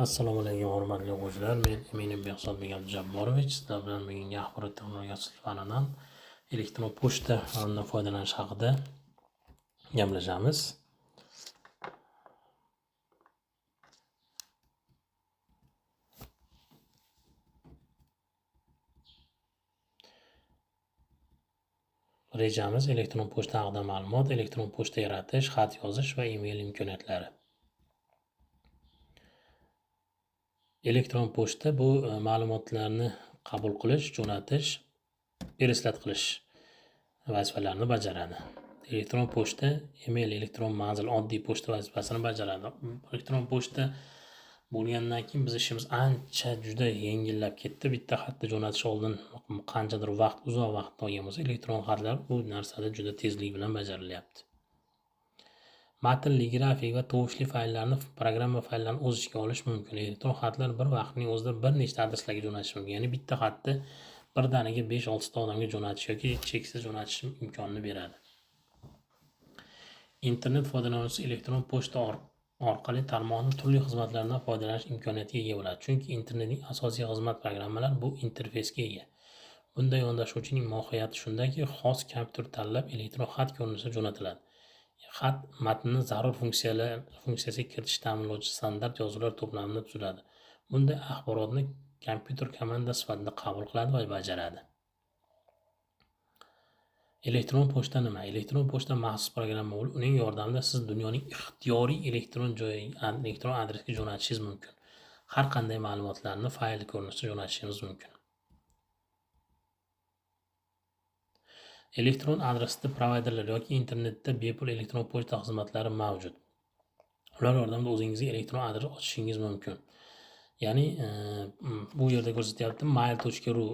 Assalomu alaykum hurmatli o'quvchilar. Men Emin Behzodbek Abdujabborovich. Sizlar bilan bugungi axborot texnologiyasi fanidan elektron pochta undan foydalanish haqida gaplashamiz. Rejamiz elektron pochta haqida ma'lumot, elektron pochta yaratish, xat yozish va email imkoniyatlari. Elektron pochta bu ma'lumotlarni qabul qilish, jo'natish, pereslat qilish vazifalarini bajaradi. Elektron pochta email elektron manzil oddiy pochta vazifasini bajaradi. Elektron pochta bo'lgandan keyin biz ishimiz ancha juda yengillab ketdi. Bitta xatni jo'natish oldin qanchadir vaqt, uzoq vaqt olgan bo'lsa, elektron xatlar bu narsada juda tezlik bilan bajarilyapti. Matnli, grafik va tovushli fayllarni, programma fayllarini o'z ichiga olish mumkin. Elektron xatlar bir vaqtning o'zida bir nechta adreslarga jo'natish mumkin. Ya'ni bitta xatni birdaniga 5-6 ta odamga jo'natish yoki cheksiz jo'natish imkonini beradi. Internet foydalanuvchisi elektron pochta orqali tarmoqning turli xizmatlaridan foydalanish imkoniyatiga ega bo'ladi. Chunki internetning asosiy xizmat programmalari bu interfeysga ega. Bunday yondashuvchining mohiyati shundaki, xos kompyuter tanlab elektron xat ko'rinishida jo'natiladi. Xat matnni zarur funksiyasiga kiritish ta'minlovchi standart yozuvlar to'plamida tuziladi. Bunday axborotni kompyuter komanda sifatida qabul qiladi va bajaradi. Elektron pochta nima? Elektron pochta maxsus programma bo'lib, uning yordamida siz dunyoning ixtiyoriy elektron adresiga jo'natishingiz mumkin. Har qanday ma'lumotlarni fayl ko'rinishida jo'natishingiz mumkin. Elektron adresda provayderlar yoki internetda bepul elektron pochta xizmatlari mavjud. Ular yordamida o'zingizga elektron adres ochishingiz mumkin. Ya'ni bu yerda ko'rsatyapti mail.ru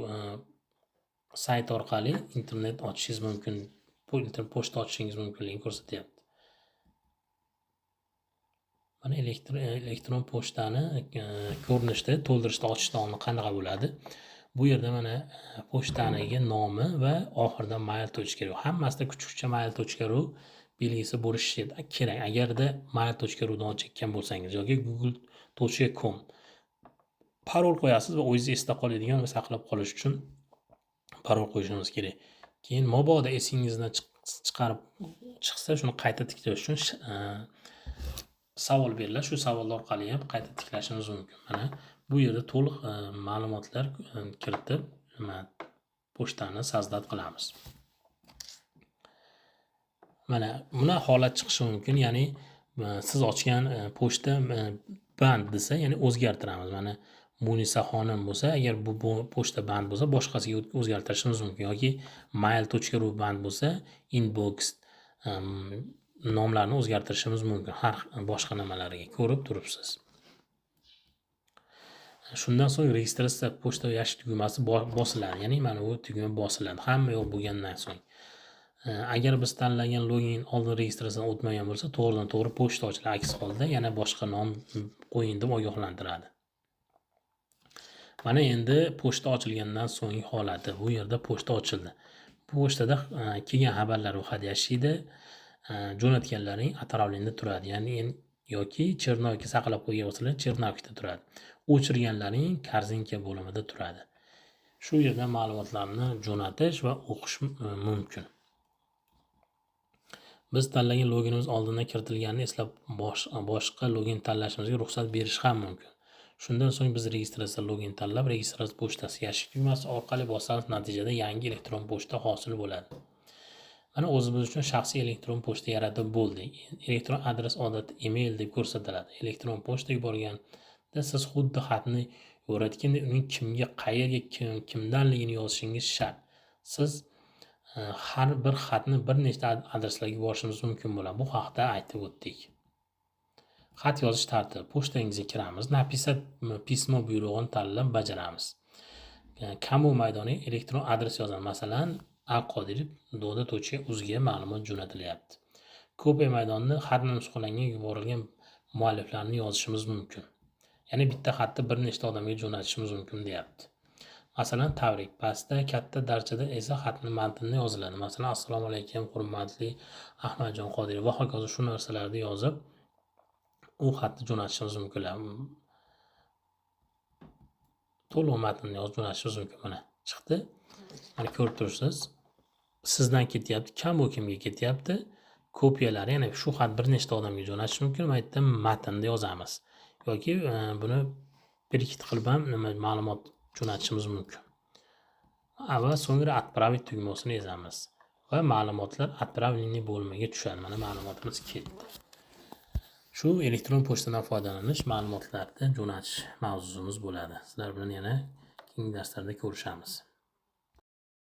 sayt orqali internet ochishingiz mumkin, pochta ochishingiz mumkinligini ko'rsatyapti. Mana elektron pochtani ko'rinishda, to'ldirishda, ochishda qanaqa bo'ladi? Bu yerda mana pochtaniga nomi va oxirida mail.ru. Hammasida kuchukcha mail.ru belgisi bo'lishi kerak. Agarda mail.ru dan ochayotgan bo'lsangiz yoki google.com parol qo'yasiz va o'zingiz esda qoladigan va saqlab qolish uchun parol qo'yishingiz kerak. Keyin mabodo esingizdan chiqarib chiqsa, shuni qayta tiklash uchun savol beriladi. Shu savollar orqali ham qayta tiklashingiz mumkin. Mana bu yerda to'liq ma'lumotlar kiritib, pochtani savzdat qilamiz. Mana buna holat chiqishi mumkin. Ya'ni siz ochgan pochta band desa, ya'ni o'zgartiramiz. Mana Munisa xonim bo'lsa, agar bu pochta band bo'lsa, boshqasiga o'zgartirishimiz mumkin yoki mail.ru band bo'lsa, inbox nomlarini o'zgartirishimiz mumkin. Har boshqa nimalariga ko'rib turibsiz. Shundan so'ng registratsiya pochta yashil tugmasi bosiladi. Ya'ni mana bu tugma bosiladi. Hamma yo'q bo'lgandan so'ng. Agar biz tanlagan login oldin registratsiyadan o'tmagan bo'lsa, to'g'ridan-to'g'ri pochta ochiladi. Aks holda yana boshqa nom qo'ying deb ogohlantiradi. Mana endi pochta ochilgandan so'nggi holati. Bu yerda pochta ochildi. Bu pochtada kelgan xabarlar ro'yxati yashaydi. Jo'natganlarning отправленияda turadi. Ya'ni yoki chernovka saqlab qo'ygan bo'lsalar, chernovkada turadi. O'chirganlarning korzinka bo'limida turadi. Shu yerda ma'lumotlarni jo'natish va o'qish mumkin. Biz tanlagan loginimiz oldindan kiritilganini eslab boshqa login tanlashimizga ruxsat berish ham mumkin. Shundan so'ng biz registratsiya login tanlab, registratsiya pochtasi yashil tugmasi orqali bossangiz, natijada yangi elektron pochta hosil bo'ladi. Mana o'zimiz uchun shaxsiy elektron pochta yaratib bo'ldik. Elektron adres odatda email deb ko'rsatiladi. Elektron pochta yuborganda siz xuddi xatni yo'ratganda uning kimga, qayerga, kimdanligini yozishingiz shart. Siz har bir xatni bir nechta adreslarga yuborishingiz mumkin bo'ladi. Bu haqda aytib o'tdik. Xat yozish tartibi. Pochtangizga kiramiz. Napisat pismo buyrug'ini tanlab bajaramiz. Kamu maydoni elektron adres yozamiz. Masalan, Aqodirov doda.uzga ma'lumot jo'natilyapti. Kopiya maydonida xatni nusxalangan yuborilgan mualliflarni yozishimiz mumkin. Ya'ni bitta xatni bir nechta odamga jo'natishimiz mumkin deyapti. Masalan, tabrik. Pastda katta darajada esa xatni matnini yoziladi. Masalan, assalomu alaykum hurmatli Ahmadjon Qodirov va hokazo shu narsalarni yozib u xatni jo'natishimiz mumkin. to'lov matnini yozib jo'natishimiz mumkin. Mana chiqdi. Mana ko'rib turibsiz. Sizdan ketyapti, kam u kimga ketyapti. Kopiyalari, ya'ni shu xat bir nechta odamga jo'natish mumkin. Bu yerda matnni yozamiz yoki buni bir ikkita qilib ham ma'lumot jo'natishimiz mumkin. Va so'ngra отправить tugmasini ezamiz va ma'lumotlar отправленный bo'lmaga tushadi. Mana ma'lumotimiz ketdi. Shu elektron pochtadan foydalanish, ma'lumotlarni jo'natish mavzusimiz bo'ladi. Sizlar bilan yana keyingi darslarda ko'rishamiz.